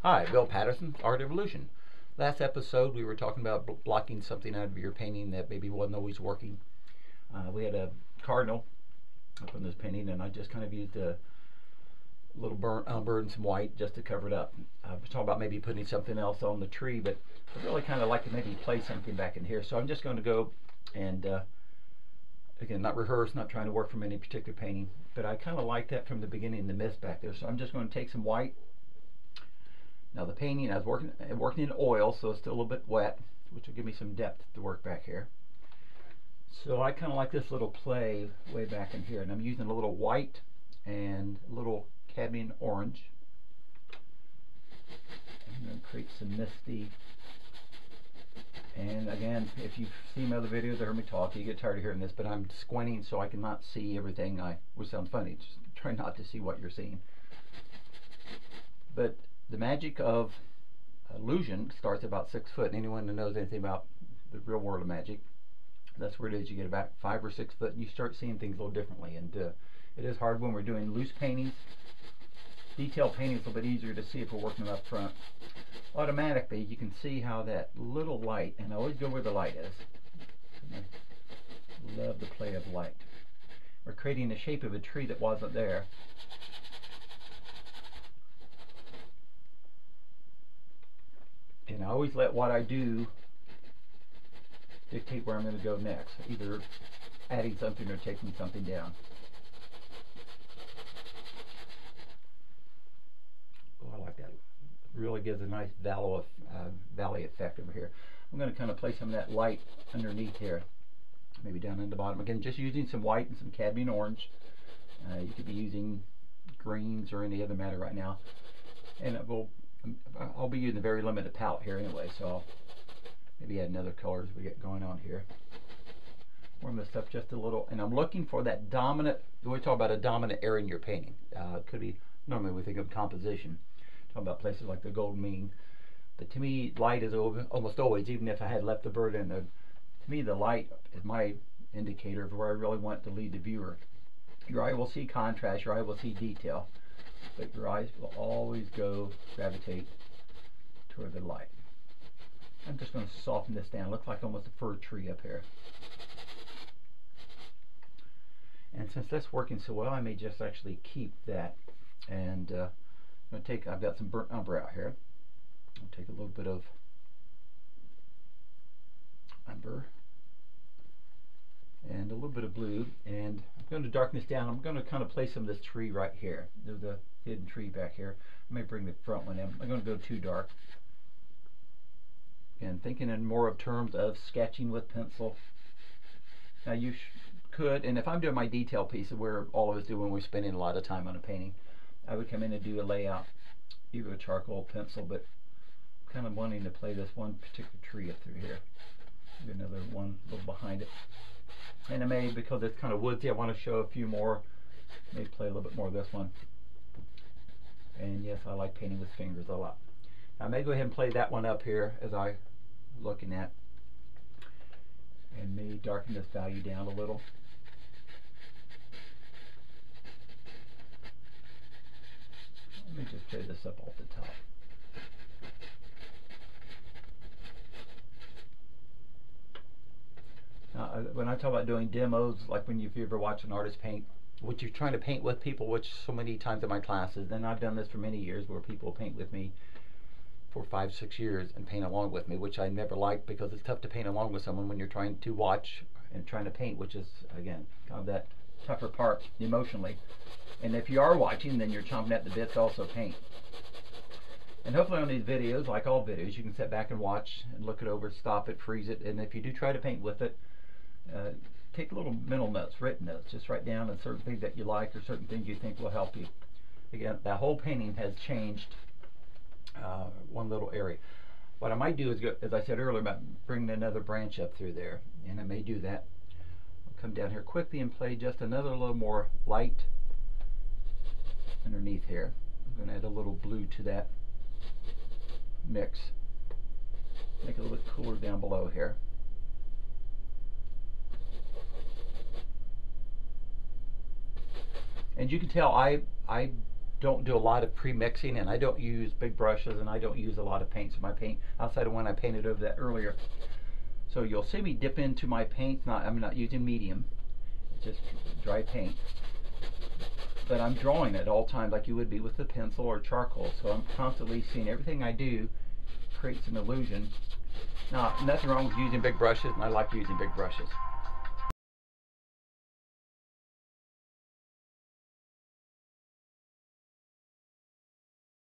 Hi, Bill Pattison, Art Evolution. Last episode we were talking about blocking something out of your painting that maybe wasn't always working. We had a cardinal up in this painting, and I just kind of used a little burnt umber and some white just to cover it up. I was talking about maybe putting something else on the tree, but I really kind of like to maybe place something back in here. So I'm just going to go and again, not rehearse, not trying to work from any particular painting, but I kind of like that from the beginning, the mist back there. So I'm just going to take some white. Now the painting, I was working in oil, so it's still a little bit wet, which will give me some depth to work back here. So I kind of like this little play way back in here, and I'm using a little white and a little cadmium orange. I'm going to create some misty. And again, if you've seen my other videos or heard me talk, you get tired of hearing this, but I'm squinting so I cannot see everything. Which sounds funny, just try not to see what you're seeing. But the magic of illusion starts about 6 foot. And anyone who knows anything about the real world of magic, that's where it is. You get about 5 or 6 foot and you start seeing things a little differently. And it is hard when we're doing loose paintings. Detail painting is a little bit easier to see if we're working up front. Automatically, you can see how that little light, and I always go where the light is. I love the play of light. We're creating the shape of a tree that wasn't there. And I always let what I do dictate where I'm going to go next, either adding something or taking something down. Oh, I like that. Really gives a nice valley effect over here. I'm going to kind of place some of that light underneath here, maybe down in the bottom. Again, just using some white and some cadmium orange. You could be using greens or any other matter right now. And I'll be using a very limited palette here anyway, so I'll maybe add another color as we get going on here. Warm this up just a little, and I'm looking for that dominant. We talk about a dominant area in your painting. It could be, normally we think of composition, talking about places like the Golden Mean, but to me, light is almost always, even if I had left the bird in there, to me the light is my indicator of where I really want to lead the viewer. Your eye will see contrast, your eye will see detail, but your eyes will always gravitate toward the light. I'm just going to soften this down. It looks like almost a fir tree up here. And since that's working so well, I may just actually keep that. And I'm going to take, I've got some burnt umber out here. I'll take a little bit of umber and a little bit of blue, and I'm going to darken this down. I'm going to kind of place some of this tree right here. There's a hidden tree back here. I may bring the front one in. I'm going to go too dark. And thinking in more of terms of sketching with pencil. Now you could, and if I'm doing my detail piece, where all of us do when we're spending a lot of time on a painting, I would come in and do a layout, either a charcoal pencil, but I'm kind of wanting to play this one particular tree up through here. Maybe another one a little behind it. And I may, because it's kind of woodsy, I want to show a few more, maybe play a little bit more of this one. And yes, I like painting with fingers a lot. I may go ahead and play that one up here as I'm looking at, and maybe darken this value down a little. Let me just play this up off the top. Now, when I talk about doing demos, like if you ever watch an artist paint, what you're trying to paint with people, which so many times in my classes, and I've done this for many years, where people paint with me for 5, 6 years and paint along with me, which I never liked, because it's tough to paint along with someone when you're trying to watch and trying to paint, which is, again, kind of that tougher part emotionally. And if you are watching, then you're chomping at the bit to also paint. And hopefully on these videos, like all videos, you can sit back and watch and look it over, stop it, freeze it, and if you do try to paint with it, take little mental notes, written notes. Just write down certain things that you like or certain things you think will help you. Again, that whole painting has changed one little area. What I might do is, as I said earlier, about bringing another branch up through there, and I may do that. I'll come down here quickly and play just another little more light underneath here. I'm going to add a little blue to that mix. Make it a little bit cooler down below here. And you can tell I don't do a lot of pre-mixing, and I don't use big brushes, and I don't use a lot of paints in my paint outside of when I painted over that earlier. So you'll see me dip into my paints. I'm not using medium, just dry paint. But I'm drawing at all times like you would be with the pencil or charcoal. So I'm constantly seeing everything I do creates an illusion. Now, nothing wrong with using big brushes, and I like using big brushes.